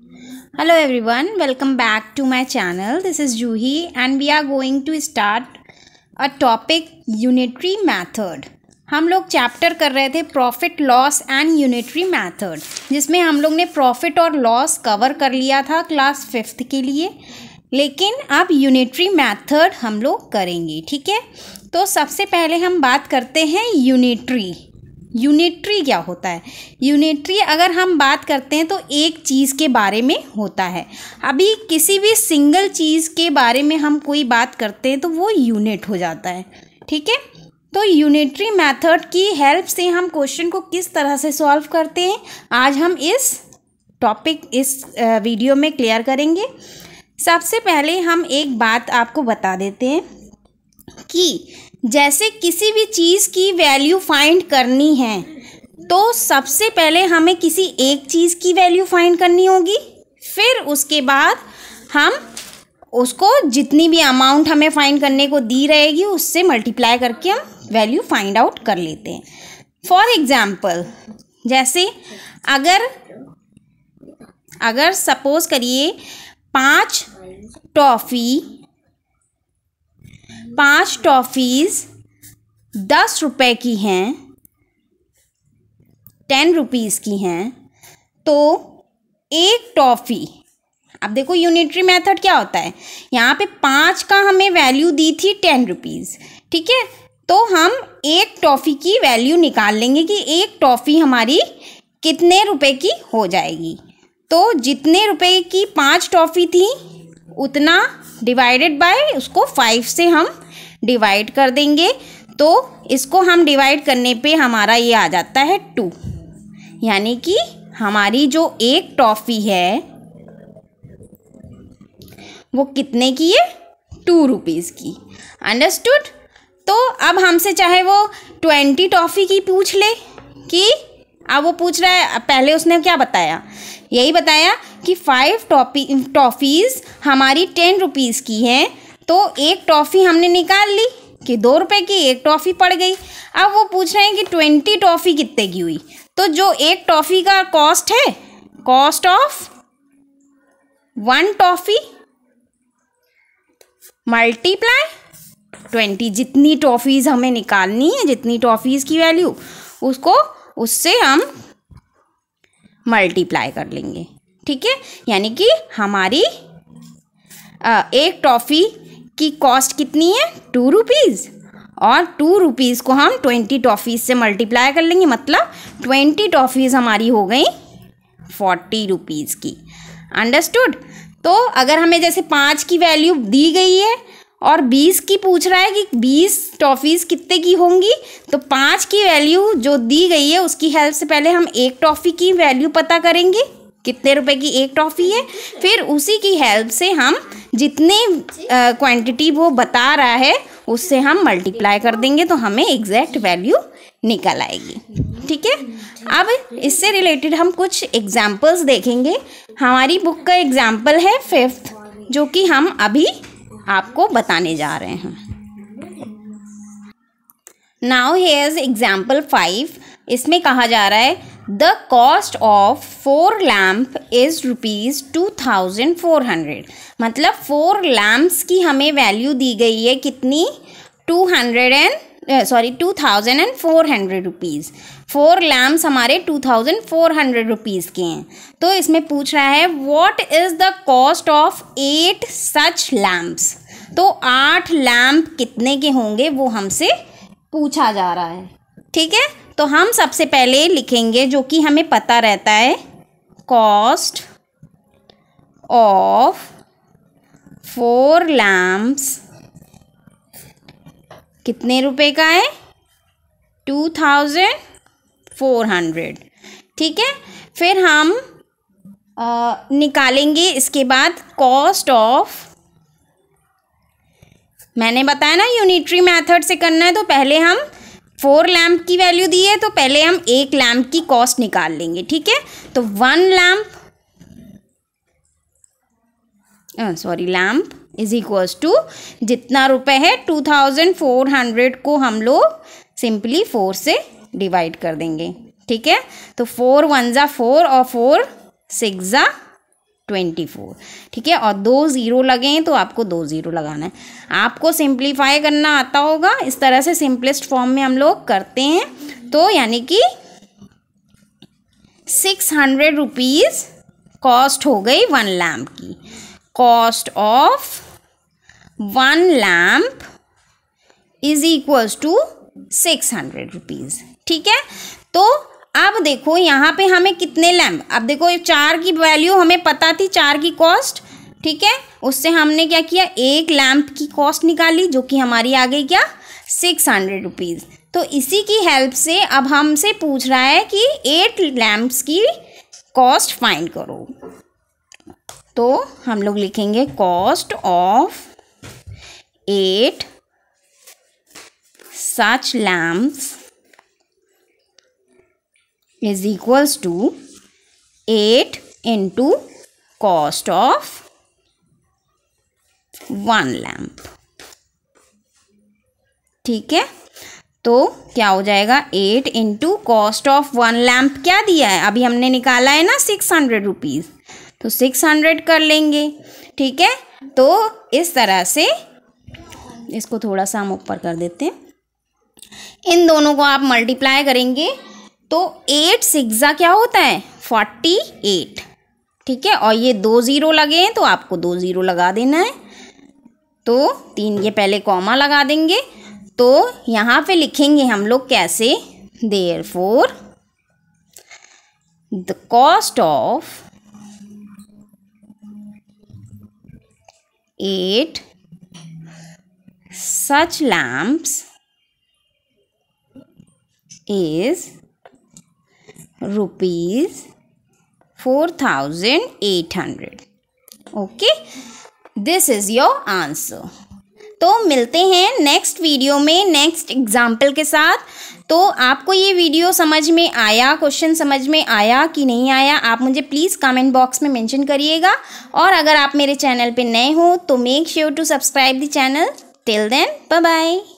Hello everyone, welcome back to my channel. This is Juhi and we are going to start a topic unitary method. हम लोग chapter कर रहे थे profit loss and unitary method, जिसमें हम लोग ने प्रॉफिट और लॉस कवर कर लिया था क्लास 5th के लिए, लेकिन अब यूनिटरी मेथड हम लोग करेंगे। ठीक है, तो सबसे पहले हम बात करते हैं यूनिटरी। यूनिटरी क्या होता है? यूनिटरी अगर हम बात करते हैं तो एक चीज़ के बारे में होता है। अभी किसी भी सिंगल चीज़ के बारे में हम कोई बात करते हैं तो वो यूनिट हो जाता है। ठीक है, तो यूनिटरी मेथड की हेल्प से हम क्वेश्चन को किस तरह से सॉल्व करते हैं, आज हम इस वीडियो में क्लियर करेंगे। सबसे पहले हम एक बात आपको बता देते हैं कि जैसे किसी भी चीज़ की वैल्यू फाइंड करनी है तो सबसे पहले हमें किसी एक चीज़ की वैल्यू फाइंड करनी होगी, फिर उसके बाद हम उसको जितनी भी अमाउंट हमें फाइंड करने को दी रहेगी उससे मल्टीप्लाई करके हम वैल्यू फाइंड आउट कर लेते हैं। फॉर एग्ज़ाम्पल, जैसे अगर सपोज करिए 5 टॉफ़ीज़ 10 रुपए की हैं, 10 रुपीज़ की हैं, तो एक टॉफ़ी, अब देखो यूनिटरी मेथड क्या होता है, यहाँ पे 5 का हमें वैल्यू दी थी 10 रुपीज़। ठीक है, तो हम एक टॉफ़ी की वैल्यू निकाल लेंगे कि एक टॉफ़ी हमारी कितने रुपए की हो जाएगी। तो जितने रुपए की 5 टॉफ़ी थी उतना डिवाइडेड बाय उसको 5 से हम डिवाइड कर देंगे। तो इसको हम डिवाइड करने पे हमारा ये आ जाता है 2, यानी कि हमारी जो एक टॉफ़ी है वो कितने की है? 2 रुपीज़ की। अंडरस्टूड? तो अब हमसे चाहे वो 20 टॉफ़ी की पूछ ले कि अब वो पूछ रहा है, पहले उसने क्या बताया, यही बताया कि 5 टॉफ़ीज़ हमारी 10 रुपीज़ की हैं, तो एक टॉफ़ी हमने निकाल ली कि 2 रुपए की एक टॉफ़ी पड़ गई। अब वो पूछ रहे हैं कि 20 टॉफ़ी कितने की हुई, तो जो एक टॉफ़ी का कॉस्ट है, कॉस्ट ऑफ 1 टॉफ़ी मल्टीप्लाई 20, जितनी टॉफ़ीज़ हमें निकालनी है, जितनी टॉफ़ीज़ की वैल्यू, उसको उससे हम मल्टीप्लाई कर लेंगे। ठीक है, यानी कि हमारी एक टॉफ़ी की कॉस्ट कितनी है? 2 रुपीज़, और 2 रुपीज़ को हम 20 टॉफ़ीज़ से मल्टीप्लाई कर लेंगे, मतलब 20 टॉफ़ीज़ हमारी हो गई 40 रुपीज़ की। अंडरस्टूड? तो अगर हमें जैसे 5 की वैल्यू दी गई है और 20 की पूछ रहा है कि 20 टॉफ़ीज़ कितने की होंगी, तो 5 की वैल्यू जो दी गई है उसकी हेल्प से पहले हम एक टॉफ़ी की वैल्यू पता करेंगे, कितने रुपए की एक टॉफ़ी है, फिर उसी की हेल्प से हम जितने क्वांटिटी वो बता रहा है उससे हम मल्टीप्लाई कर देंगे, तो हमें एग्जैक्ट वैल्यू निकल आएगी। ठीक है, अब इससे रिलेटेड हम कुछ एग्जाम्पल्स देखेंगे। हमारी बुक का एग्जाम्पल है 5th, जो कि हम अभी आपको बताने जा रहे हैं। Now here's example 5। इसमें कहा जा रहा है the cost of 4 lamp is ₹2400। मतलब 4 लैम्प्स की हमें वैल्यू दी गई है कितनी? 2400 रुपीज़। 4 लैम्प्स हमारे 2400 रुपीज़ के हैं। तो इसमें पूछ रहा है what is the cost of 8 such lamps. तो 8 लैम्प कितने के होंगे वो हमसे पूछा जा रहा है। ठीक है, तो हम सबसे पहले लिखेंगे जो कि हमें पता रहता है, कॉस्ट ऑफ 4 लैम्प्स कितने रुपए का है? 2400। ठीक है, फिर हम निकालेंगे इसके बाद कॉस्ट ऑफ, मैंने बताया ना यूनिटरी मेथड से करना है, तो पहले हम 4 लैम्प की वैल्यू दी है तो पहले हम एक लैम्प की कॉस्ट निकाल लेंगे। ठीक है, तो 1 लैम्प इज इक्वल्स टू जितना रुपए है 2400 को हम लोग सिंपली 4 से डिवाइड कर देंगे। ठीक है, तो 4 1 जा 4 और 4 6 जा 24, ठीक है। और 2 ज़ीरो लगे हैं तो आपको 2 ज़ीरो लगाना है। आपको सिंप्लीफाई करना आता होगा, इस तरह से सिंपलेस्ट फॉर्म में हम लोग करते हैं। तो यानी कि 600 रुपीज़ कॉस्ट हो गई 1 लैम्प की। Cost of 1 lamp is equals to 600 rupees, ठीक है। तो अब देखो यहाँ पे हमें कितने लैम्प, अब देखो 4 की वैल्यू हमें पता थी, 4 की कॉस्ट, ठीक है। उससे हमने क्या किया, 1 लैम्प की कॉस्ट निकाली जो कि हमारी आ गई क्या, 600 रुपीज़। तो इसी की हेल्प से अब हमसे पूछ रहा है कि 8 लैम्प्स की कॉस्ट फाइंड करो। तो हम लोग लिखेंगे cost of 8 such lamps is equals to 8 into cost of 1 lamp, ठीक है। तो क्या हो जाएगा, 8 इंटू कॉस्ट ऑफ 1 लैम्प क्या दिया है, अभी हमने निकाला है ना 600 रुपीज़, तो 600 कर लेंगे, ठीक है। तो इस तरह से इसको थोड़ा सा हम ऊपर कर देते हैं, इन दोनों को आप मल्टीप्लाई करेंगे तो 8 सिक्सा क्या होता है, 48, ठीक है। और ये 2 ज़ीरो लगे हैं तो आपको 2 ज़ीरो लगा देना है। तो 3 के पहले कॉमा लगा देंगे। तो यहाँ पे लिखेंगे हम लोग कैसे, therefore the cost of 8 such lamps is rupees 4800, okay. This is your answer. तो मिलते हैं नेक्स्ट वीडियो में नेक्स्ट एग्जाम्पल के साथ। तो आपको ये वीडियो समझ में आया, क्वेश्चन समझ में आया कि नहीं आया, आप मुझे प्लीज़ कमेंट बॉक्स में मेंशन करिएगा। और अगर आप मेरे चैनल पे नए हो तो make sure to subscribe the channel. Till then, bye bye.